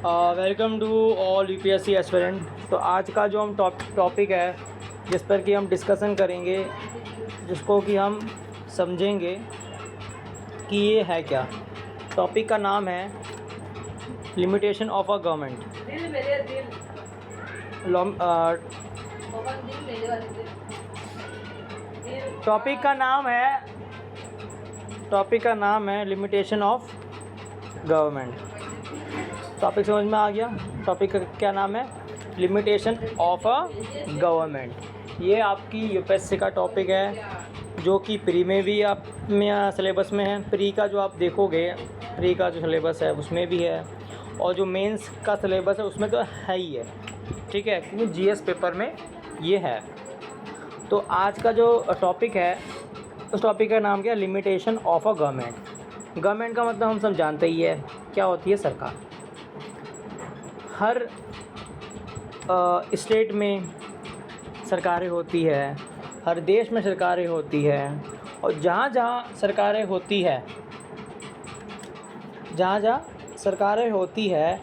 Welcome to all UPSC aspirant. तो आज का जो हम टॉपिक है जिस पर कि हम डिस्कशन करेंगे, जिसको कि हम समझेंगे कि ये है क्या। टॉपिक का नाम है limitation of a government. Topic का नाम है लिमिटेशन ऑफ गवर्नमेंट। टॉपिक समझ में आ गया? टॉपिक का क्या नाम है? Limitation of a government. ये आपकी यूपीएससी का टॉपिक है जो कि प्री में भी आप में सिलेबस में है। प्री का जो आप देखोगे, प्री का जो सिलेबस है उसमें भी है, और जो मेंस का सिलेबस है उसमें तो है ही है, ठीक है, क्योंकि जीएस पेपर में ये है। तो आज का जो टॉपिक है उस टॉपिक का नाम क्या है? Limitation of a government. Government का मतलब हम सब जानते ही है, क्या होती है? सरकार। हर स्टेट में सरकारें होती है, हर देश में सरकारें होती है, और जहाँ जहाँ सरकारें होती है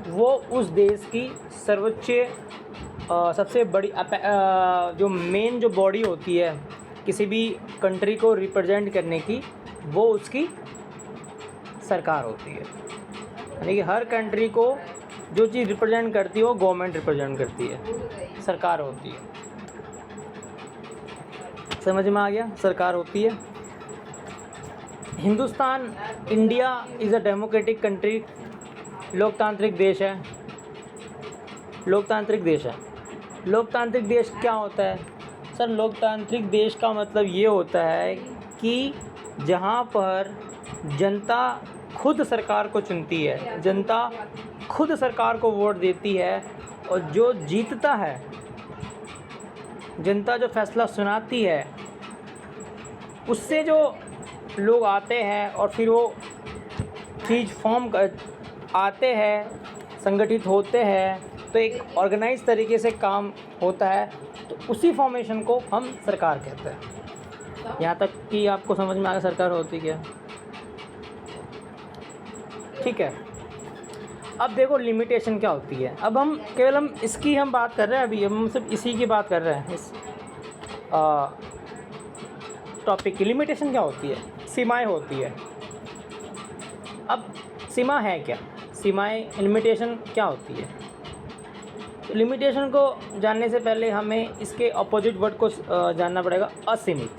वो उस देश की सर्वोच्च सबसे बड़ी जो मेन जो बॉडी होती है किसी भी कंट्री को रिप्रेजेंट करने की, वो उसकी सरकार होती है। यानी कि हर कंट्री को जो चीज़ रिप्रेजेंट करती है वो गवर्नमेंट रिप्रेजेंट करती है, सरकार होती है। समझ में आ गया? सरकार होती है। Hindustan, India is a democratic country. लोकतांत्रिक देश है। लोकतांत्रिक देश क्या होता है सर? लोकतांत्रिक देश का मतलब ये होता है कि जहाँ पर जनता खुद सरकार को चुनती है, जनता खुद सरकार को वोट देती है, और जो जीतता है, जनता जो फैसला सुनाती है, उससे जो लोग आते हैं और फिर वो चीज़ आते हैं, संगठित होते हैं, तो एक ऑर्गेनाइज तरीके से काम होता है, तो उसी फॉर्मेशन को हम सरकार कहते हैं। यहाँ तक कि आपको समझ में आ गया सरकार होती क्या? ठीक है। अब देखो लिमिटेशन क्या होती है। अब हम इसकी हम बात कर रहे हैं, अभी हम सिर्फ इसी की बात कर रहे हैं। इस टॉपिक की लिमिटेशन क्या होती है? सीमाएं होती है। अब सीमा है क्या? सीमाएं, लिमिटेशन क्या होती है? लिमिटेशन को जानने से पहले हमें इसके अपोजिट वर्ड को जानना पड़ेगा, असीमित।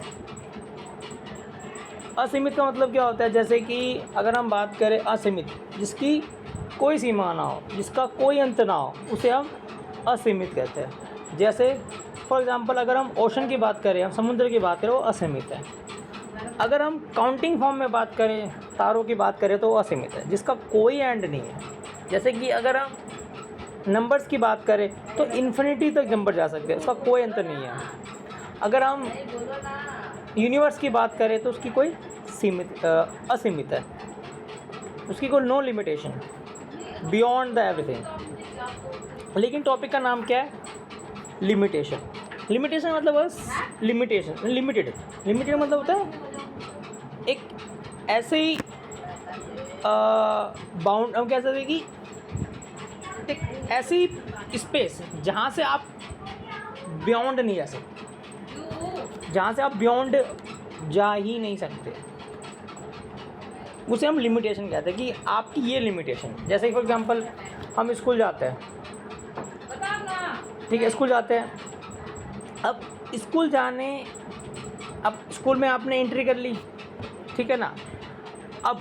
असीमित का मतलब क्या होता है? जैसे कि अगर हम बात करें असीमित, जिसकी कोई सीमा ना हो, जिसका कोई अंत ना हो, उसे हम असीमित कहते हैं। जैसे फॉर एग्ज़ाम्पल अगर हम ओशन की बात करें, हम समुद्र की बात करें, वो असीमित है। अगर हम काउंटिंग फॉर्म में बात करें, तारों की बात करें, तो वो असीमित है, जिसका कोई एंड नहीं है। जैसे कि अगर हम नंबर्स की बात करें तो इन्फिनिटी तक नंबर जा सकते हैं, उसका कोई अंत नहीं है। अगर हम यूनिवर्स की बात करें तो उसकी कोई असीमित है, उसकी कोई no limitation, beyond the everything. लेकिन टॉपिक का नाम क्या है? लिमिटेशन। लिमिटेशन मतलब बस लिमिटेड मतलब होता है एक ऐसे ही बाउंड, हम कह सकते हैं कि एक ऐसी स्पेस जहाँ से आप बियॉन्ड नहीं जा सकते, जहाँ से आप बियॉन्ड जा ही नहीं सकते, उसे हम लिमिटेशन कहते हैं कि आपकी ये लिमिटेशन। जैसे फॉर एग्जांपल हम स्कूल जाते हैं, ठीक है, स्कूल जाते हैं। अब स्कूल में आपने एंट्री कर ली, ठीक है ना। अब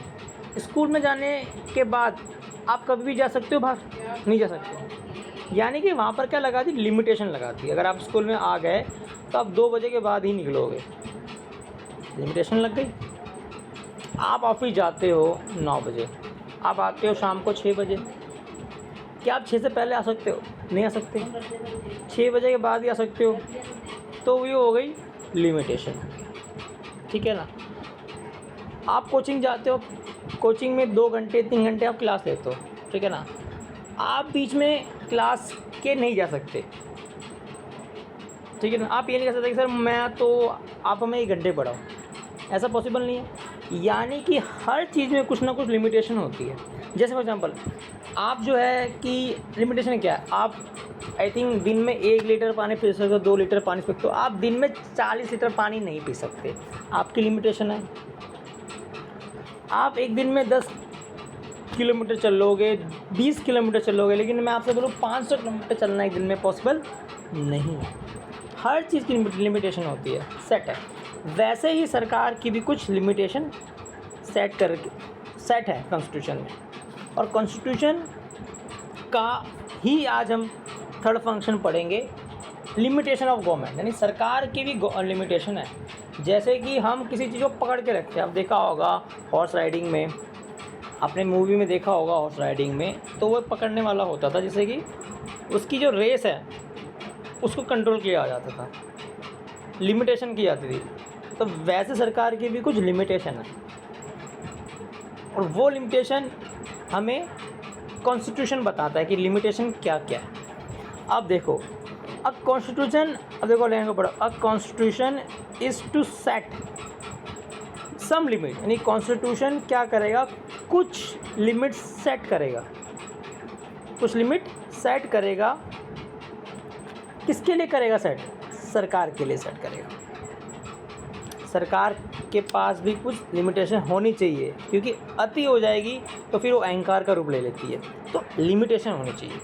स्कूल में जाने के बाद आप कभी भी जा सकते हो बाहर? नहीं जा सकते। यानी कि वहाँ पर क्या लगा दी? लिमिटेशन लगा दी। अगर आप स्कूल में आ गए तो आप 2 बजे के बाद ही निकलोगे, लिमिटेशन लग गई। आप ऑफिस जाते हो 9 बजे, आप आते हो शाम को 6 बजे। क्या आप 6 से पहले आ सकते हो? नहीं आ सकते। 6 बजे के बाद ही आ सकते हो, तो ये हो गई लिमिटेशन, ठीक है ना। आप कोचिंग जाते हो, कोचिंग में 2 घंटे 3 घंटे आप क्लास लेते हो, ठीक है ना। आप बीच में क्लास के नहीं जा सकते, ठीक है ना। आप ये नहीं कह सकते कि सर आप हमें 1 घंटे पढ़ाओ, ऐसा पॉसिबल नहीं है। यानी कि हर चीज़ में कुछ ना कुछ लिमिटेशन होती है। जैसे फॉर एग्जांपल आप जो है कि लिमिटेशन क्या है, आप आई थिंक दिन में 1 लीटर पानी पी सकते हो, 2 लीटर पानी पी सकते हो, आप दिन में 40 लीटर पानी नहीं पी सकते, आपकी लिमिटेशन है। आप एक दिन में 10 किलोमीटर चलोगे, 20 किलोमीटर चलोगे, लेकिन मैं आपसे बोलूँ 500 किलोमीटर चलना एक दिन में पॉसिबल नहीं है। हर चीज़ की लिमिटेशन होती है, सेट है। वैसे ही सरकार की भी कुछ लिमिटेशन सेट है कॉन्स्टिट्यूशन में, और कॉन्स्टिट्यूशन का ही आज हम थर्ड फंक्शन पढ़ेंगे, लिमिटेशन ऑफ गवर्नमेंट, यानी सरकार की भी लिमिटेशन है। जैसे कि हम किसी चीज़ को पकड़ के रखते हैं, आप देखा होगा हॉर्स राइडिंग में, आपने मूवी में देखा होगा हॉर्स राइडिंग में, तो वो पकड़ने वाला होता था, जैसे कि उसकी जो रेस है उसको कंट्रोल किया जाता था, लिमिटेशन की जाती थी। तो वैसे सरकार की भी कुछ लिमिटेशन है, और वो लिमिटेशन हमें कॉन्स्टिट्यूशन बताता है कि लिमिटेशन क्या क्या है। अब देखो, अब कॉन्स्टिट्यूशन, अब देखो लाइन को पढ़ो, a constitution is to set some limit, यानी कॉन्स्टिट्यूशन क्या करेगा, कुछ लिमिट सेट करेगा, कुछ लिमिट सेट करेगा। किसके लिए करेगा सेट? सरकार के लिए सेट करेगा। सरकार के पास भी कुछ लिमिटेशन होनी चाहिए, क्योंकि अति हो जाएगी तो फिर वो अहंकार का रूप ले लेती है, तो लिमिटेशन होनी चाहिए।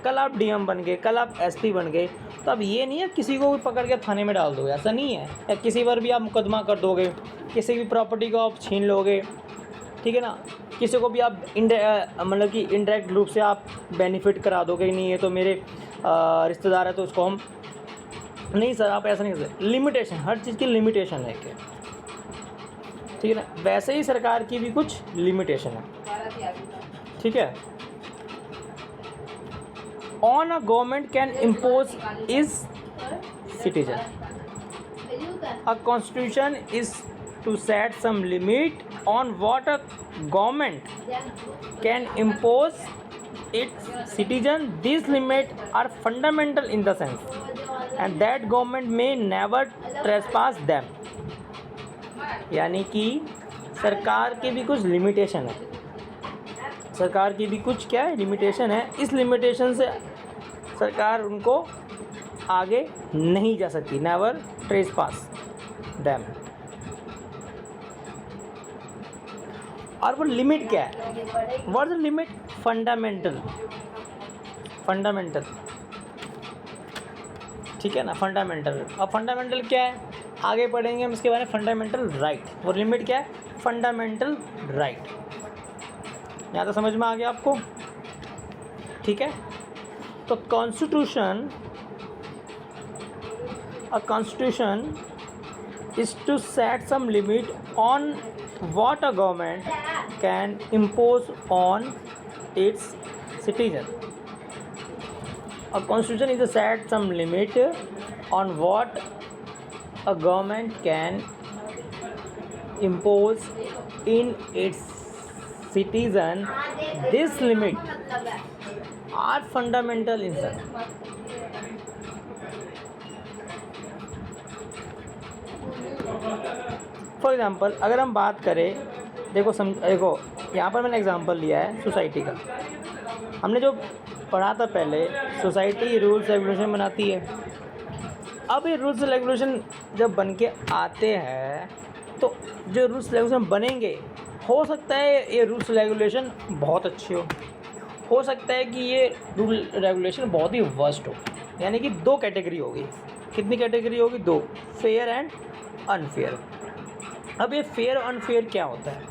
कल आप डीएम बन गए, कल आप एसपी बन गए, तो अब ये नहीं है किसी को भी पकड़ के थाने में डाल दोगे, ऐसा नहीं है। या किसी पर भी आप मुकदमा कर दोगे, किसी भी प्रॉपर्टी को आप छीन लोगे, ठीक है ना, किसी को भी आप मतलब कि इनडायरेक्ट रूप से आप बेनिफिट करा दोगे, नहीं ये तो मेरे रिश्तेदार है तो उसको हम, नहीं सर आप ऐसा नहीं कर सकते। लिमिटेशन, हर चीज़ की लिमिटेशन है क्या, ठीक है ना। वैसे ही सरकार की भी कुछ लिमिटेशन है, ठीक है। On a government can impose is citizen, a constitution is to set some limit on what a government can impose its citizen. These limits are fundamental in the sense and that government may never trespass them. यानी कि सरकार के भी कुछ limitation है, सरकार की भी कुछ क्या है, लिमिटेशन है। इस लिमिटेशन से सरकार उनको आगे नहीं जा सकती, नेवर ट्रेसपास दैम। और वो लिमिट क्या है, what is the limit? Fundamental, fundamental, ठीक है ना, फंडामेंटल। अब फंडामेंटल क्या है, आगे पढ़ेंगे हम इसके बारे में। फंडामेंटल राइट, वो लिमिट क्या है, फंडामेंटल राइट। यहाँ तो समझ में आ गया आपको, ठीक है। तो constitution, a constitution is to set some limit on what a government can impose on its citizen. A constitution is to set some limit on what a government can impose in its citizen. This limit are fundamental in the for example अगर हम बात करें, देखो देखो यहाँ पर मैंने example लिया है सोसाइटी का। हमने जो पढ़ा था पहले, सोसाइटी रूल्स रेगुलेशन बनाती है। अब ये रूल्स रेगुलेशन जब बन के आते हैं, तो जो रूल्स रेगुलेशन बनेंगे, हो सकता है ये रूल्स रेगुलेशन बहुत अच्छे हो सकता है कि ये रूल रेगुलेशन बहुत ही वर्स्ट हो। यानी कि दो कैटेगरी होगी। कितनी कैटेगरी होगी? दो, फेयर एंड अनफेयर। अब ये फेयर और अनफेयर क्या होता है?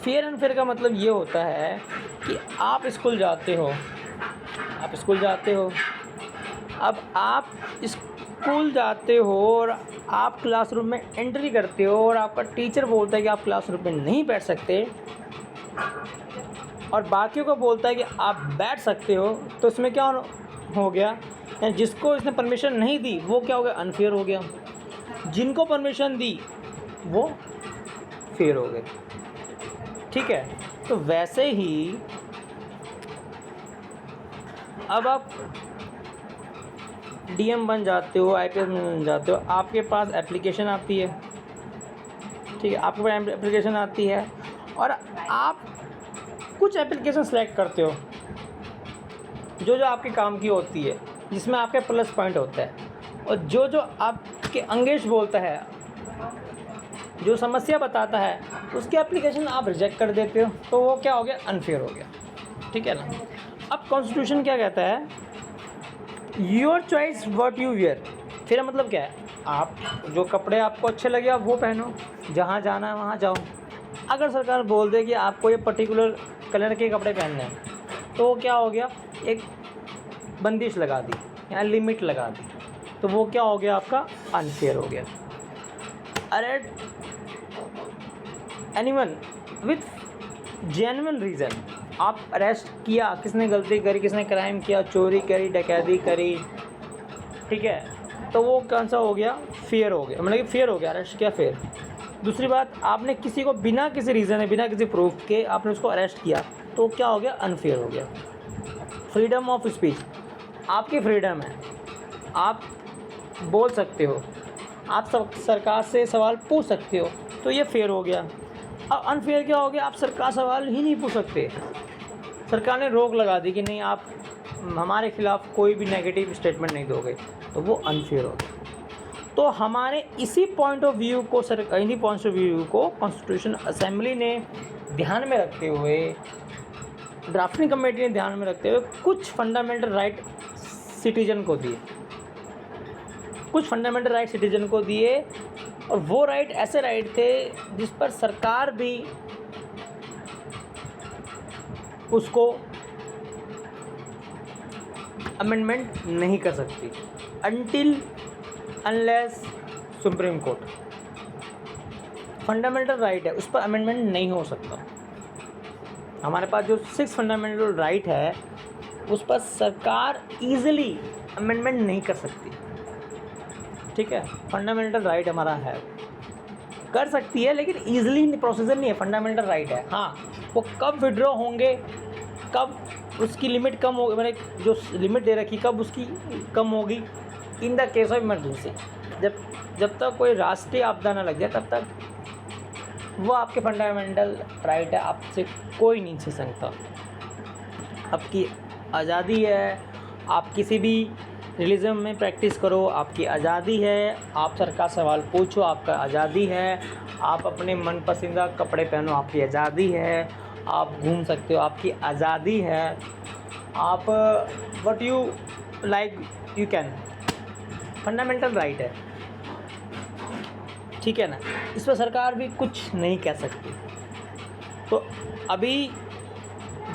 फेयर अनफेयर का मतलब ये होता है कि आप स्कूल जाते हो, अब आप स्कूल जाते हो और आप क्लासरूम में एंट्री करते हो और आपका टीचर बोलता है कि आप क्लासरूम में नहीं बैठ सकते और बाकियों को बोलता है कि आप बैठ सकते हो, तो इसमें क्या हो गया? जिसको इसने परमिशन नहीं दी वो क्या हो गया? अनफेयर हो गया। जिनको परमिशन दी वो फेयर हो गए। ठीक है, तो वैसे ही अब आप डीएम बन जाते हो, आईपीएस बन जाते हो, आपके पास एप्लीकेशन आती है। ठीक है, आपके पास एप्लीकेशन आती है और आप कुछ एप्लीकेशन सेलेक्ट करते हो जो आपके काम की होती है, जिसमें आपके प्लस पॉइंट होता है, और जो आपके अंगेज बोलता है, जो समस्या बताता है, उसकी एप्लीकेशन आप रिजेक्ट कर देते हो, तो वो क्या हो गया, अनफेयर हो गया। ठीक है ना। अब कॉन्स्टिट्यूशन क्या कहता है, your choice what you wear. फिर मतलब क्या है, आप जो कपड़े आपको अच्छे लगे आप वो पहनो, जहाँ जाना है वहाँ जाओ। अगर सरकार बोल दे कि आपको ये पर्टिकुलर कलर के कपड़े पहनने हैं, तो वो क्या हो गया, एक बंदिश लगा दी या लिमिट लगा दी, तो वो क्या हो गया, आपका अनफेयर हो गया। Arrest anyone with genuine reason, आप अरेस्ट किया, किसने गलती करी, किसने क्राइम किया, चोरी करी, डकैती करी, ठीक है, तो वो कौन सा हो गया, फेयर हो गया, मतलब कि फेयर हो गया, अरेस्ट किया फेयर। दूसरी बात, आपने किसी को बिना किसी रीज़न है, बिना किसी प्रूफ के आपने उसको अरेस्ट किया, तो क्या हो गया, अनफेयर हो गया। फ्रीडम ऑफ स्पीच, आपकी फ्रीडम है, आप बोल सकते हो, आप सरकार से सवाल पूछ सकते हो, तो ये फेयर हो गया। अब अनफेयर क्या हो गया, आप सरकार सवाल ही नहीं पूछ सकते, सरकार ने रोक लगा दी कि नहीं आप हमारे खिलाफ़ कोई भी नेगेटिव स्टेटमेंट नहीं दोगे, तो वो अनफेयर हो गया। तो हमारे इसी पॉइंट ऑफ व्यू को इन्हीं पॉइंट ऑफ व्यू को कॉन्स्टिट्यूशन असेंबली ने ध्यान में रखते हुए, ड्राफ्टिंग कमेटी ने ध्यान में रखते हुए कुछ फंडामेंटल राइट सिटीजन को दिए, कुछ फंडामेंटल राइट सिटीजन को दिए, और वो राइट ऐसे राइट थे जिस पर सरकार भी उसको अमेंडमेंट नहीं कर सकती until unless supreme court. Fundamental right है, उस पर अमेंडमेंट नहीं हो सकता। हमारे पास जो 6 फंडामेंटल राइट है, उस पर सरकार ईजिली अमेंडमेंट नहीं कर सकती। ठीक है, फंडामेंटल राइट हमारा है, कर सकती है, लेकिन ईजिली प्रोसीजर नहीं है, फंडामेंटल राइट है। हाँ, वो कब विड्रॉ होंगे, कब उसकी लिमिट कम होगी, मैंने जो लिमिट दे रखी कब उसकी कम होगी, in the case of emergency, जब तक कोई राष्ट्रीय आपदा ना लग जाए तब तक वो आपके फंडामेंटल राइट है, आपसे कोई नहीं छीन सकता। आपकी आज़ादी है, आप किसी भी रिलीजन में प्रैक्टिस करो, आपकी आज़ादी है, आप सरकार सवाल पूछो, आपका आज़ादी है, आप अपने मनपसंदीदा कपड़े पहनो, आपकी आज़ादी है, आप घूम सकते हो, आपकी आज़ादी है, आप what you like you can, fundamental right है। ठीक है ना, इस पर सरकार भी कुछ नहीं कह सकती। तो अभी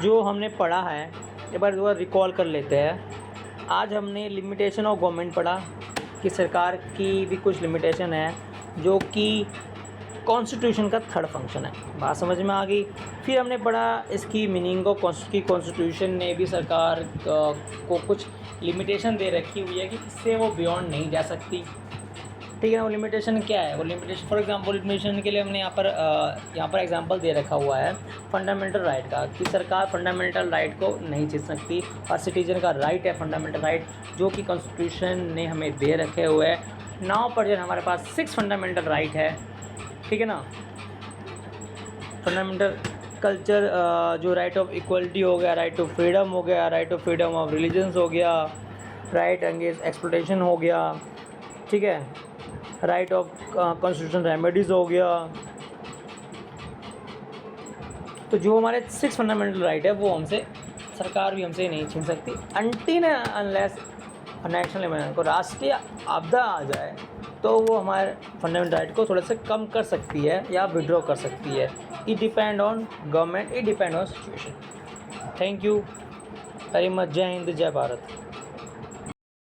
जो हमने पढ़ा है, एक बार दोबारा रिकॉल कर लेते हैं। आज हमने लिमिटेशन ऑफ गवर्नमेंट पढ़ा कि सरकार की भी कुछ लिमिटेशन है, जो कि कॉन्स्टिट्यूशन का थर्ड फंक्शन है। बात समझ में आ गई। फिर हमने पढ़ा इसकी मीनिंग को, कॉन्स्टिट्यूशन ने भी सरकार को कुछ लिमिटेशन दे रखी हुई है कि इससे वो बियॉन्ड नहीं जा सकती। ठीक है ना, वो लिमिटेशन क्या है, वो लिमिटेशन फॉर एग्जांपल लिमिटेशन के लिए हमने यहाँ पर एग्जांपल दे रखा हुआ है फंडामेंटल राइट का, कि सरकार फंडामेंटल राइट को नहीं छीन सकती, और सिटीजन का राइट है फंडामेंटल राइट, जो कि कॉन्स्टिट्यूशन ने हमें दे रखे हुए हैं। नाउ पर जब हमारे पास 6 फंडामेंटल राइट है, ठीक है ना, फंडामेंटल कल्चर, जो राइट ऑफ इक्वलिटी हो गया, राइट टू फ्रीडम हो गया, right to freedom of religions हो गया, राइट अगेंस्ट एक्सप्लॉयटेशन हो गया, ठीक है, राइट ऑफ कॉन्स्टिट्यूशन रेमेडीज़ हो गया। तो जो हमारे 6 फंडामेंटल राइट है, वो हमसे सरकार भी हमसे नहीं छीन सकती अनटिल अनलेस नेशनल इमरजेंसी को राष्ट्रीय आपदा आ जाए, तो वो हमारे फंडामेंटल राइट को थोड़ा सा कम कर सकती है या विड्रॉ कर सकती है। It depend on government, it depend on situation. Thank you very much. जय हिंद, जय भारत।